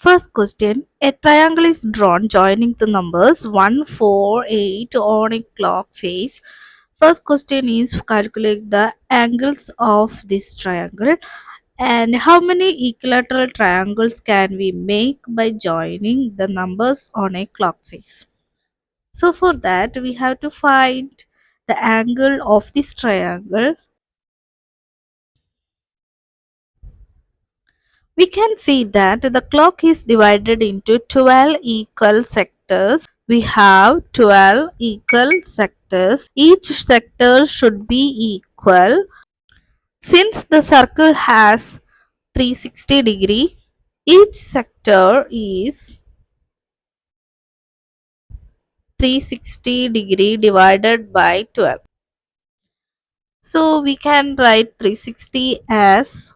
First question, a triangle is drawn joining the numbers 1, 4, 8 on a clock face. First question is calculate the angles of this triangle and how many equilateral triangles can we make by joining the numbers on a clock face. So for that we have to find the angle of this triangle. We can see that the clock is divided into 12 equal sectors. We have 12 equal sectors. Each sector should be equal. Since the circle has 360 degree, each sector is 360 degree divided by 12. So we can write 360 as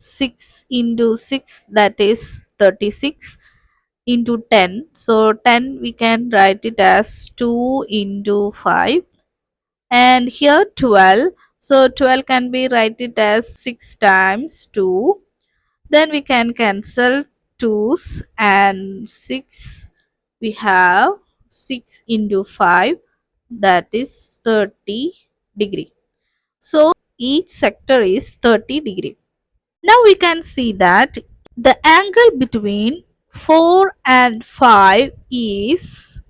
6 into 6, that is 36 into 10. So 10 we can write it as 2 into 5, and here 12. So 12 can be write it as 6 times 2. Then we can cancel 2's and 6. We have 6 into 5, that is 30 degree. So each sector is 30 degree. Now we can see that the angle between 4 and 5 is,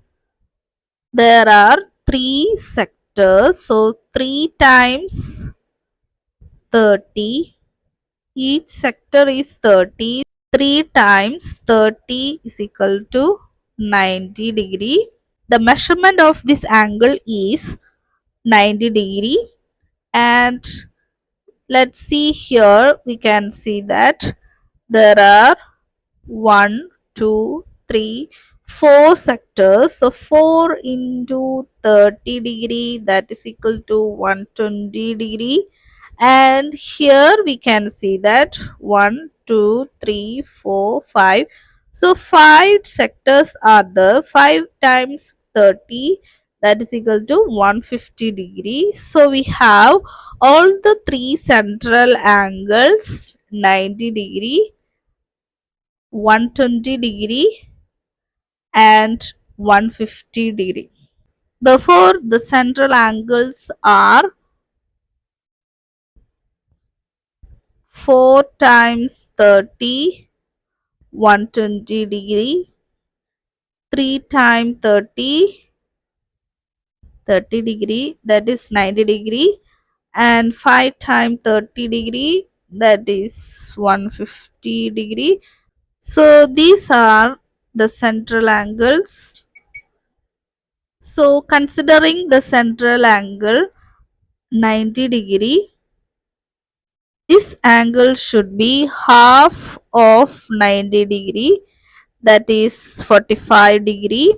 there are 3 sectors, so 3 times 30, each sector is 30, 3 times 30 is equal to 90 degree. The measurement of this angle is 90 degree, and let's see here, we can see that there are 1, 2, 3, 4 sectors. So 4 into 30 degree, that is equal to 120 degree. And here we can see that 1, 2, 3, 4, 5. So 5 sectors are the 5 times 30, that is equal to 150 degree. So we have all the 3 central angles 90 degree, 120 degree and 150 degree. Therefore, the central angles are 4 times 30, 120 degree, 3 times 30, 30 degree, that is 90 degree, and 5 times 30 degree, that is 150 degree. So these are the central angles. So considering the central angle 90 degree, this angle should be half of 90 degree, that is 45 degree.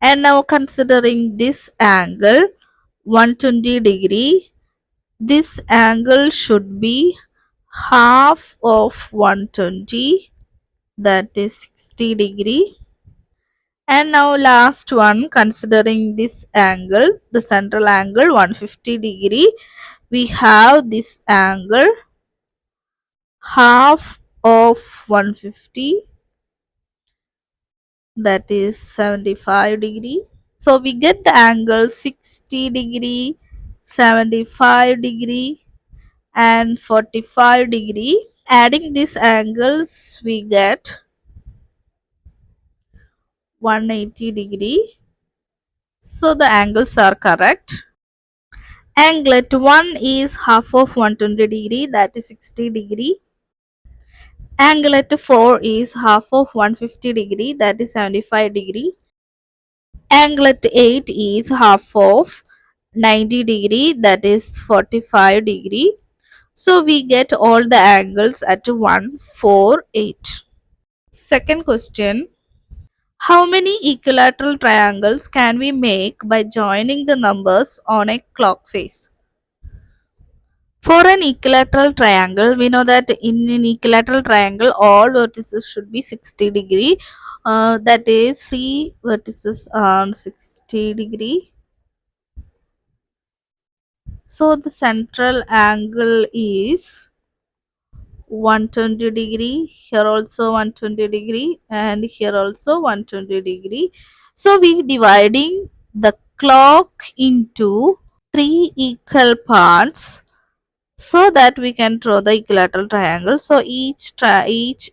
And now considering this angle 120 degree, this angle should be half of 120, that is 60 degree. And now last one, considering this angle, the central angle 150 degree, we have this angle half of 150, that is 75 degree. So we get the angle 60 degree, 75 degree and 45 degree. Adding these angles we get 180 degree. So the angles are correct. Angle at 1 is half of 120 degree, that is 60 degree. Angle at 4 is half of 150 degree, that is 75 degree. Angle at 8 is half of 90 degree, that is 45 degree. So we get all the angles at 1, 4, 8. Second question. How many equilateral triangles can we make by joining the numbers on a clock face? For an equilateral triangle, we know that in an equilateral triangle, all vertices should be 60 degree. That is 3 vertices on 60 degree. So the central angle is 120 degree, here also 120 degree, and here also 120 degree. So we dividing the clock into three equal parts so that we can draw the equilateral triangle. So each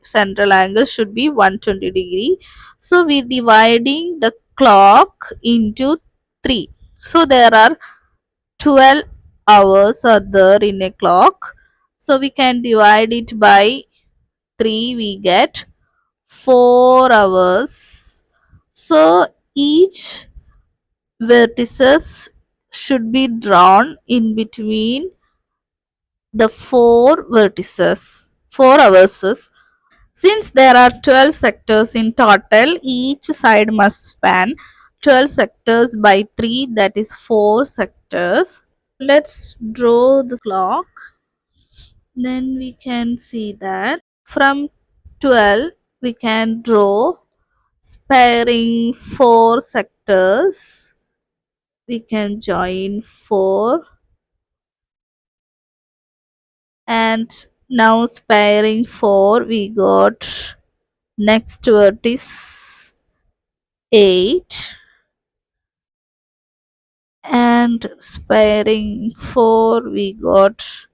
central angle should be 120 degree. So we dividing the clock into 3. So there are 12 hours are there in a clock. So we can divide it by 3, we get 4 hours. So each vertices should be drawn in between the 4 hours. Since there are 12 sectors in total, each side must span 12 sectors by 3, that is 4 sectors. Let's draw the clock. Then we can see that from 12 we can draw sparing 4 sectors. We can join 4, and now sparing 4 we got next word is 8, and sparing 4 we got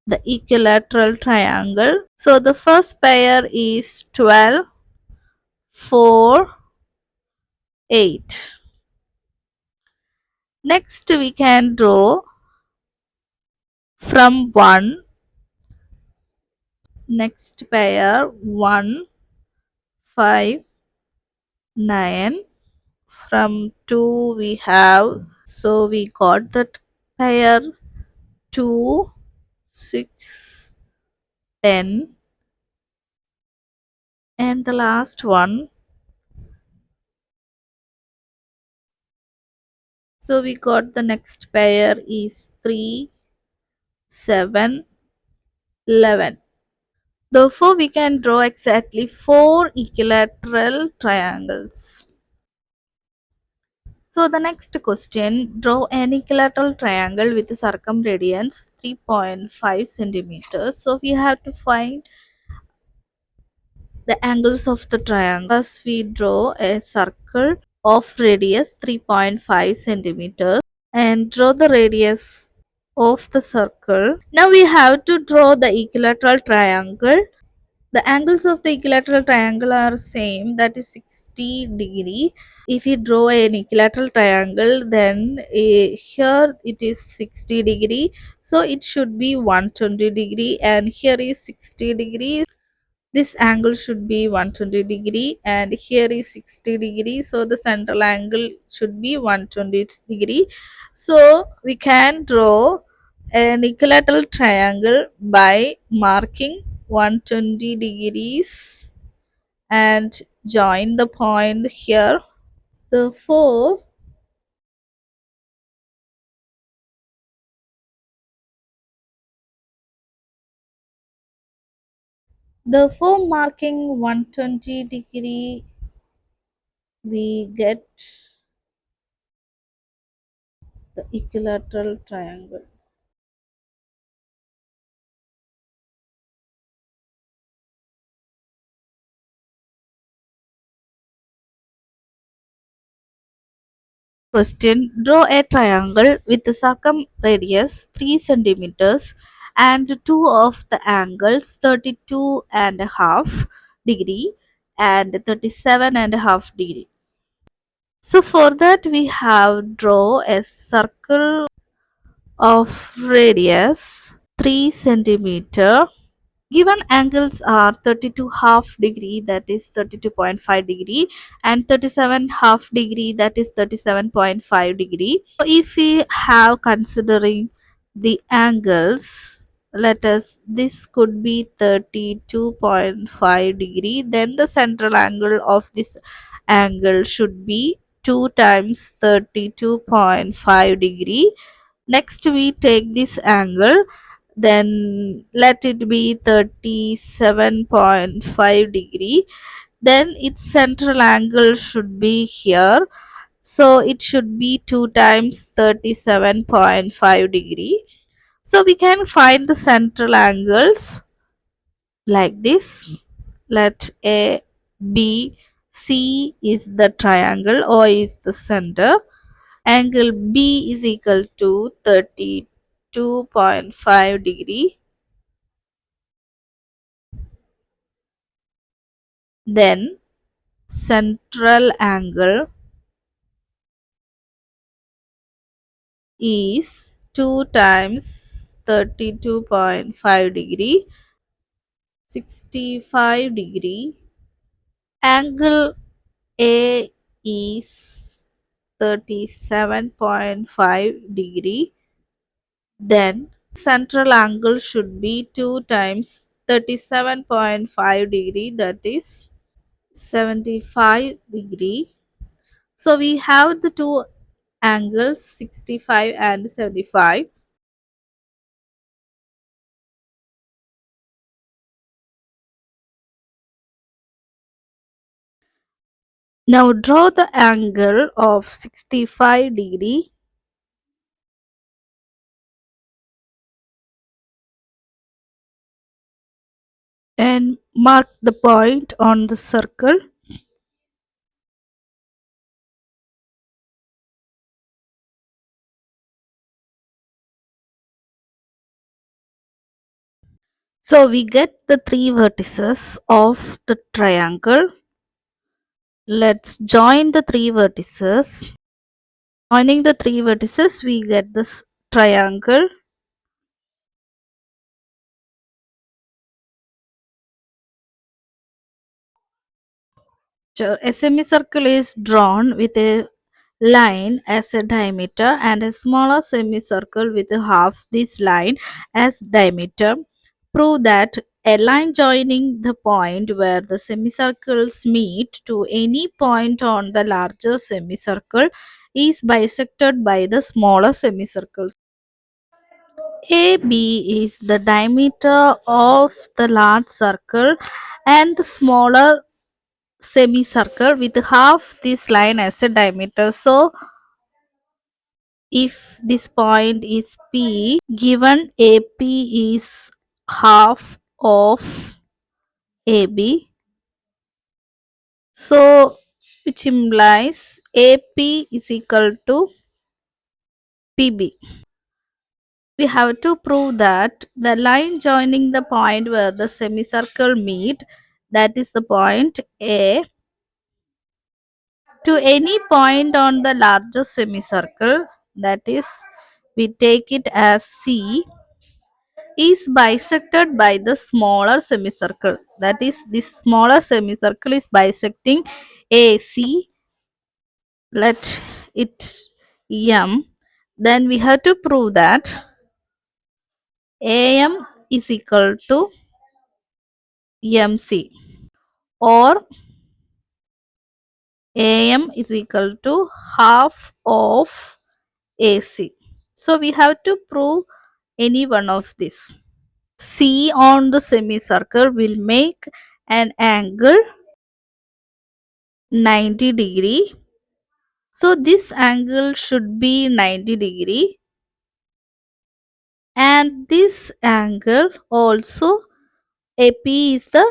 the equilateral triangle. So the first pair is 12, 4, 8. Next we can draw from 1, next pair 1, 5, 9. From 2 we have, so we got that pair 2, 6, 10, and the last one. So we got the next pair is 3, 7, 11. Therefore, we can draw exactly 4 equilateral triangles. So the next question, draw an equilateral triangle with circumradius 3.5 centimeters. So we have to find the angles of the triangle. First we draw a circle of radius 3.5 centimeters and draw the radius of the circle. Now we have to draw the equilateral triangle. The angles of the equilateral triangle are same, that is 60 degree. If we draw an equilateral triangle, then here it is 60 degree, so it should be 120 degree, and here is 60 degree. This angle should be 120 degree, and here is 60 degree, so the central angle should be 120 degree. So we can draw an equilateral triangle by marking 120 degrees and join the point here. Therefore, marking 120 degree, we get the equilateral triangle. Question, draw a triangle with the circumradius 3 centimeters and two of the angles 32 and a half degree and 37 and a half degree. So for that we have draw a circle of radius 3 centimeter. Given angles are 32 half degree, that is 32.5 degree, and 37 half degree, that is 37.5 degree. So if we have considering the angles, let us, this could be 32.5 degree, then the central angle of this angle should be 2 times 32.5 degree. Next we take this angle, then let it be 37.5 degree, then its central angle should be here, so it should be 2 times 37.5 degree. So we can find the central angles like this. Let A, B, C is the triangle, O is the center. Angle B is equal to 32.5 degree. Then central angle is 2 times 32.5 degree, 65 degree. Angle A is 37.5 degree. Then central angle should be 2 times 37.5 degree, that is 75 degree. So we have the two angles 65 and 75. Now draw the angle of 65 degree and mark the point on the circle. So we get the three vertices of the triangle. Let's join the three vertices. Joining the three vertices, we get this triangle. A semicircle is drawn with a line as a diameter and a smaller semicircle with half this line as diameter. Prove that a line joining the point where the semicircles meet to any point on the larger semicircle is bisected by the smaller semicircles. AB is the diameter of the large circle and the smaller semicircle with half this line as a diameter. So if this point is P, given AP is half of AB, so which implies AP is equal to PB. We have to prove that the line joining the point where the semicircle meet, that is the point A, to any point on the larger semicircle, that is we take it as C, is bisected by the smaller semicircle. That is, this smaller semicircle is bisecting AC. Let it M. Then we have to prove that AM is equal to MC, or AM is equal to half of AC. So we have to prove any one of this. C on the semicircle will make an angle 90 degree. So this angle should be 90 degree, and this angle also, AP is the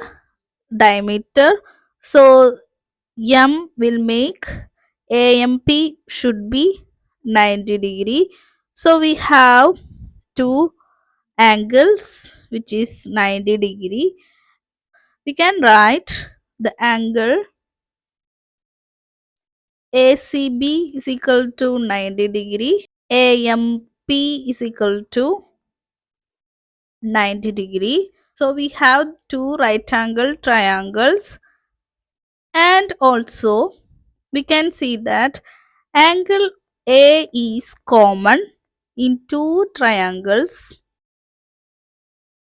diameter. So M will make AMP should be 90 degree. So we have two angles which is 90 degree. We can write the angle ACB is equal to 90 degree, AMP is equal to 90 degree. So we have two right angle triangles, and also we can see that angle A is common in two triangles.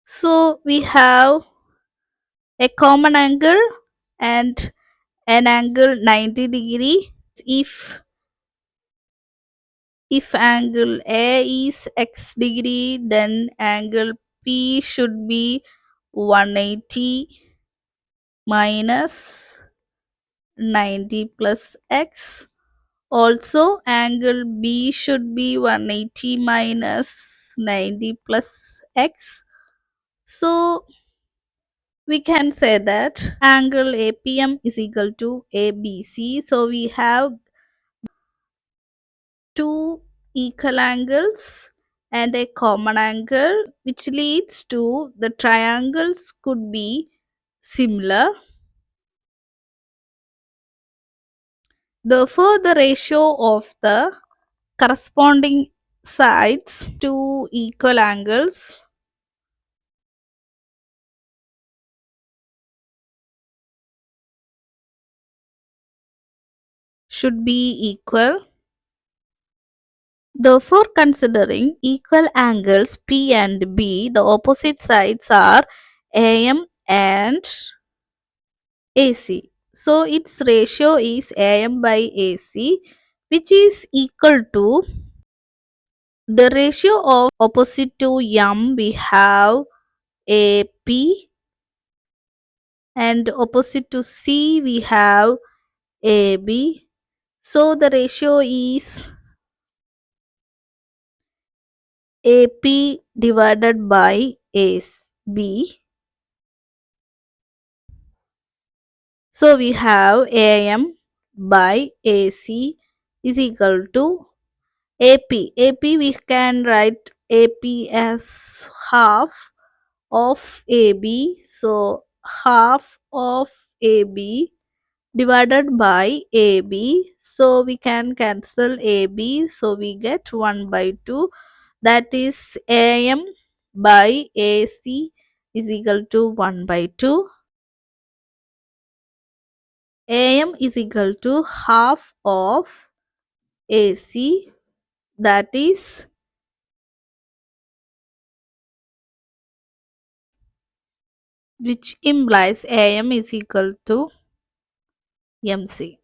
So we have a common angle and an angle 90 degree. If angle A is x degree, then angle P should be 180 minus 90 plus x. Also angle B should be 180 minus 90 plus x. So we can say that angle APM is equal to ABC. So we have two equal angles and a common angle, which leads to the triangles could be similar. Therefore, the ratio of the corresponding sides to equal angles should be equal. Therefore, considering equal angles P and B, the opposite sides are AM and AC. So, its ratio is AM by AC, which is equal to the ratio of opposite to M. We have AP, and opposite to C we have AB. So, the ratio is AP divided by AB. So we have AM by AC is equal to AP. AP we can write AP as half of AB. So half of AB divided by AB. So we can cancel AB. So we get 1 by 2. That is AM by AC is equal to 1 by 2. AM is equal to half of AC, that is, which implies AM is equal to MC.